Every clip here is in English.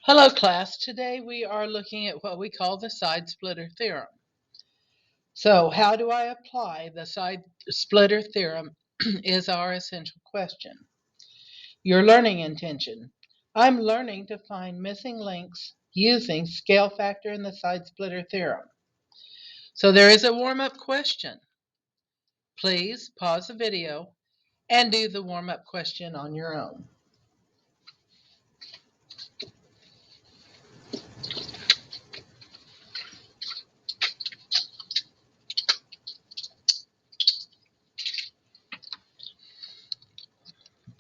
Hello class, today we are looking at what we call the side splitter theorem. So how do I apply the side splitter theorem is our essential question. Your learning intention. I'm learning to find missing links using scale factor in the side splitter theorem. So there is a warm-up question. Please pause the video and do the warm-up question on your own.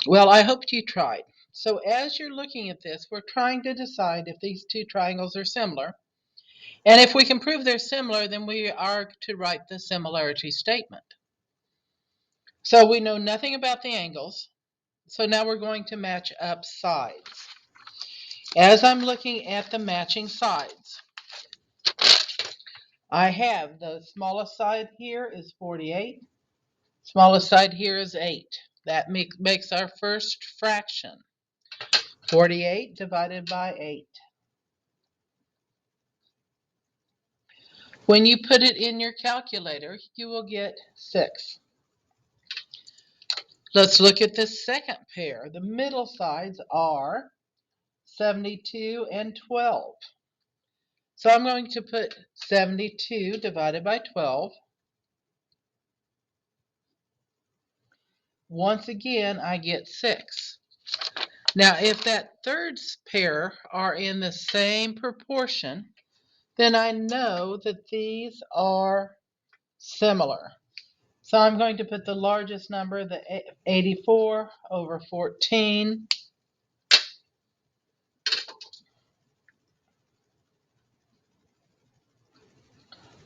Well, I hope you tried. So as you're looking at this, we're trying to decide if these two triangles are similar. And if we can prove they're similar, then we are to write the similarity statement. So we know nothing about the angles. So now we're going to match up sides. As I'm looking at the matching sides, I have the smallest side here is 48. Smallest side here is 8. That makes our first fraction. 48 divided by 8. When you put it in your calculator, you will get 6. Let's look at the second pair. The middle sides are 72 and 12. So I'm going to put 72 divided by 12. Once again, I get 6. Now, if that third pair are in the same proportion, then I know that these are similar. So I'm going to put the largest number, the 84 over 14.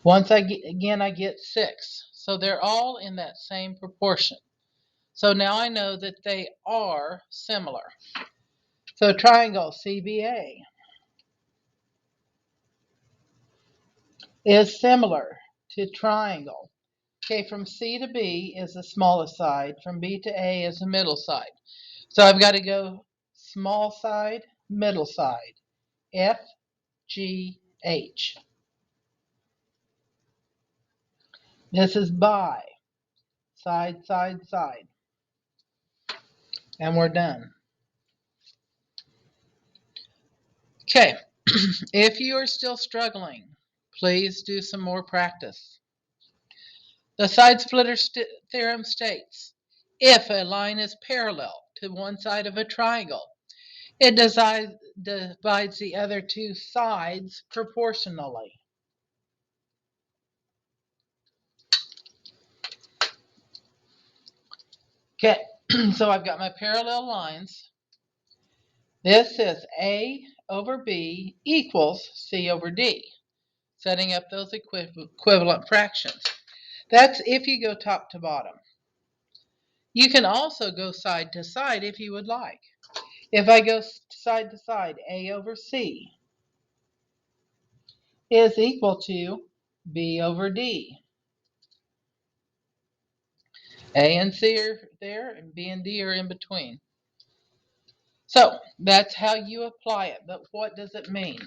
Once I get 6. So they're all in that same proportion. So now I know that they are similar. So triangle CBA is similar to triangle. Okay, from C to B is the smallest side. From B to A is the middle side. So I've got to go small side, middle side. F, G, H. This is by. Side, side, side. And we're done. Okay, if you are still struggling, please do some more practice. The side splitter theorem states, if a line is parallel to one side of a triangle, it divides the other two sides proportionally. Okay, so I've got my parallel lines. This is A over B equals C over D, setting up those equivalent fractions. That's if you go top to bottom. You can also go side to side if you would like. If I go side to side, A over C is equal to B over D. A and C are there, and B and D are in between. So that's how you apply it. But what does it mean?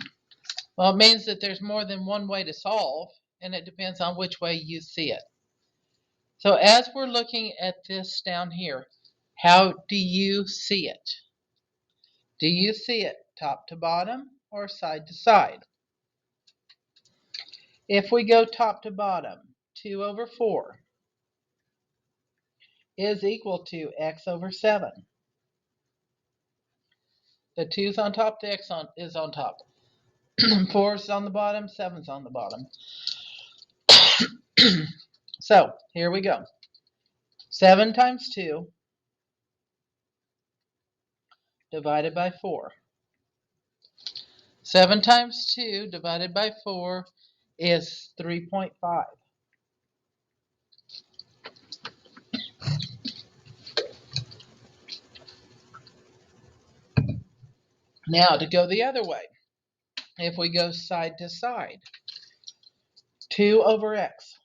Well, it means that there's more than one way to solve, and it depends on which way you see it. So as we're looking at this down here, how do you see it? Do you see it top to bottom or side to side? If we go top to bottom, 2 over 4 is equal to x over 7. The 2's on top, the x is on top. 4's on the bottom, 7's on the bottom. So here we go. 7 times 2 divided by 4. 7 times 2 divided by 4 is 3.5. Now to go the other way, if we go side to side, 2 over x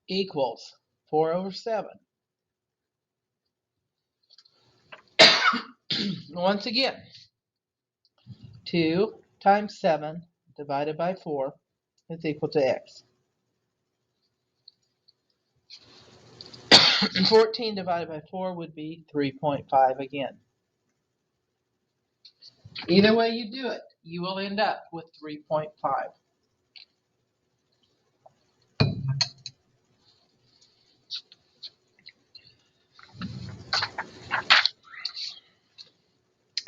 equals 4 over 7. Once again, 2 times 7 divided by 4 is equal to x. 14 divided by 4 would be 3.5 again. Either way you do it, you will end up with 3.5.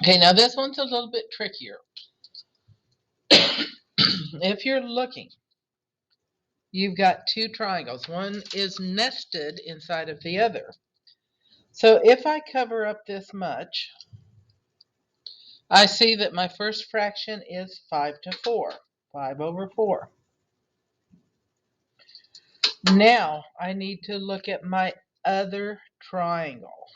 Okay, now this one's a little bit trickier. If you're looking, you've got two triangles. One is nested inside of the other. So if I cover up this much, I see that my first fraction is 5 to 4, 5 over 4. Now I need to look at my other triangle.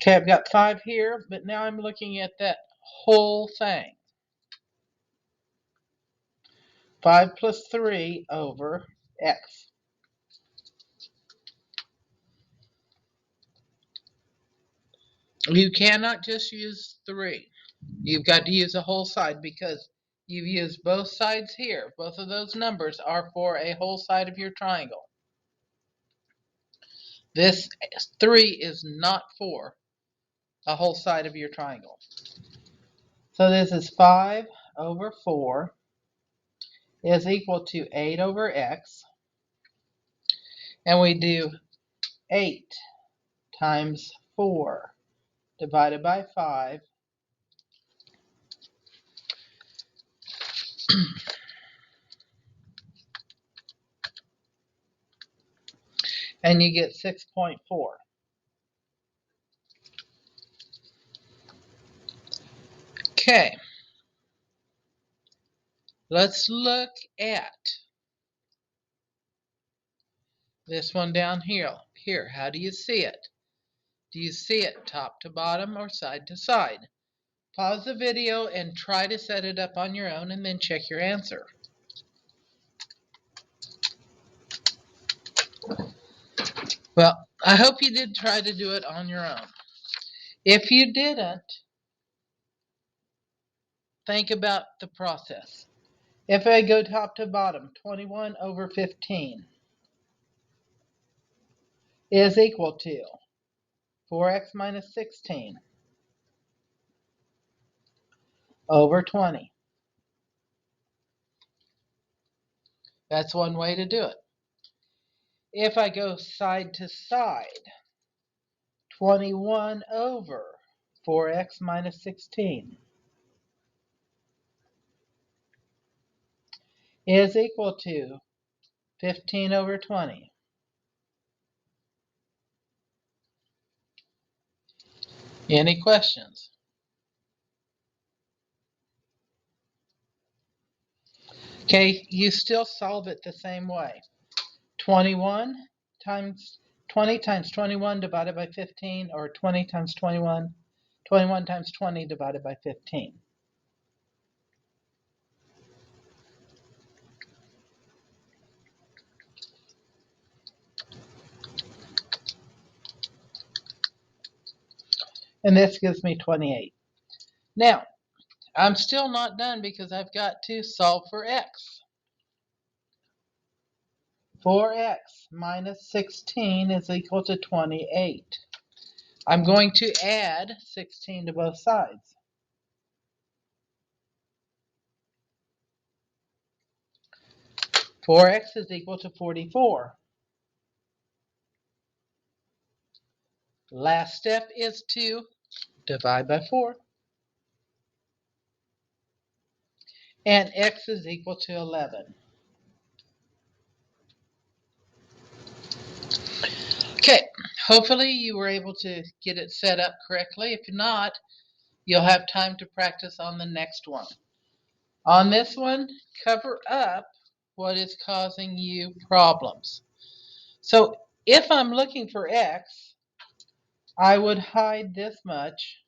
Okay, I've got 5 here, but now I'm looking at that whole thing. 5 plus 3 over x. You cannot just use 3. You've got to use a whole side because you've used both sides here. Both of those numbers are for a whole side of your triangle. This 3 is not for a whole side of your triangle. So this is 5 over 4 is equal to 8 over x. And we do 8 times 4 divided by 5. And you get 6.4. Okay. Let's look at this one down here. How do you see it? Do you see it top to bottom or side to side? Pause the video and try to set it up on your own and then check your answer. Well, I hope you did try to do it on your own. If you didn't, think about the process. If I go top to bottom, 21 over 15 is equal to 4x minus 16 over 20. That's one way to do it. If I go side to side, 21 over 4x minus 16 is equal to 15 over 20. Any questions? Okay, you still solve it the same way. 21 times 20 times 21 divided by 15, or 20 times 21, 21 times 20 divided by 15. And this gives me 28. Now, I'm still not done because I've got to solve for x. 4x minus 16 is equal to 28. I'm going to add 16 to both sides. 4x is equal to 44. Last step is to divide by 4. And x is equal to 11. Okay, hopefully you were able to get it set up correctly. If not, you'll have time to practice on the next one. On this one, cover up what is causing you problems. So if I'm looking for x, I would hide this much,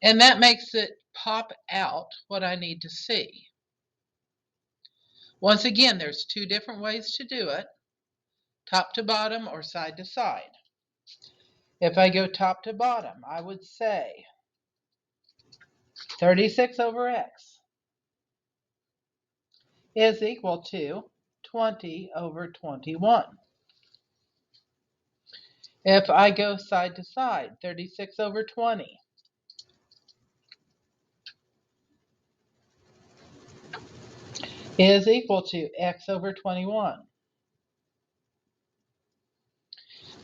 and that makes it pop out what I need to see. Once again, there's two different ways to do it, top to bottom or side to side. If I go top to bottom, I would say 36 over x is equal to 20 over 21. If I go side to side, 36 over 20 is equal to x over 21.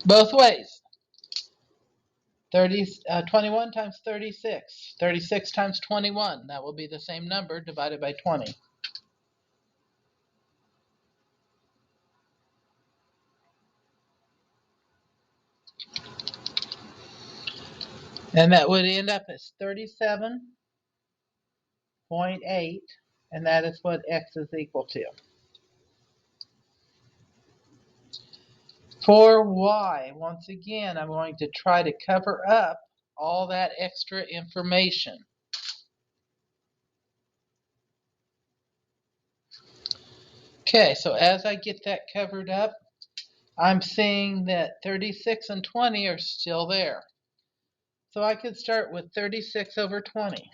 Both ways. 21 times 36. 36 times 21. That will be the same number divided by 20. And that would end up as 37.8. And that is what x is equal to. For y, once again, I'm going to try to cover up all that extra information. Okay, so as I get that covered up, I'm seeing that 36 and 20 are still there. So I could start with 36 over 20.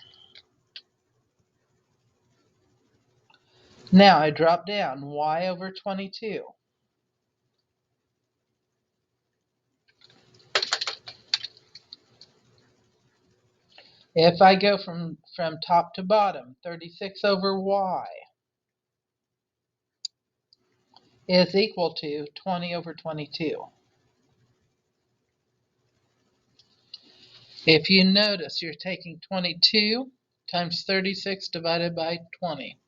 Now I drop down y over 22. If I go from top to bottom, 36 over y is equal to 20 over 22. If you notice, you're taking 22 times 36 divided by 20.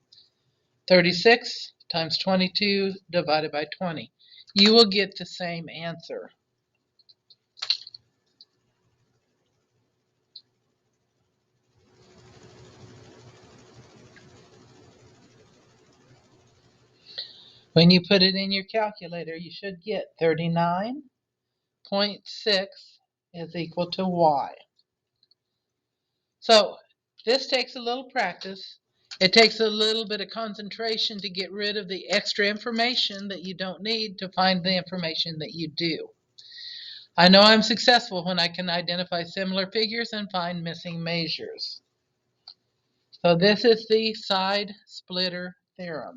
36 times 22 divided by 20. You will get the same answer. When you put it in your calculator, you should get 39.6 is equal to y. So this takes a little practice. It takes a little bit of concentration to get rid of the extra information that you don't need to find the information that you do. I know I'm successful when I can identify similar figures and find missing measures. So this is the side splitter theorem.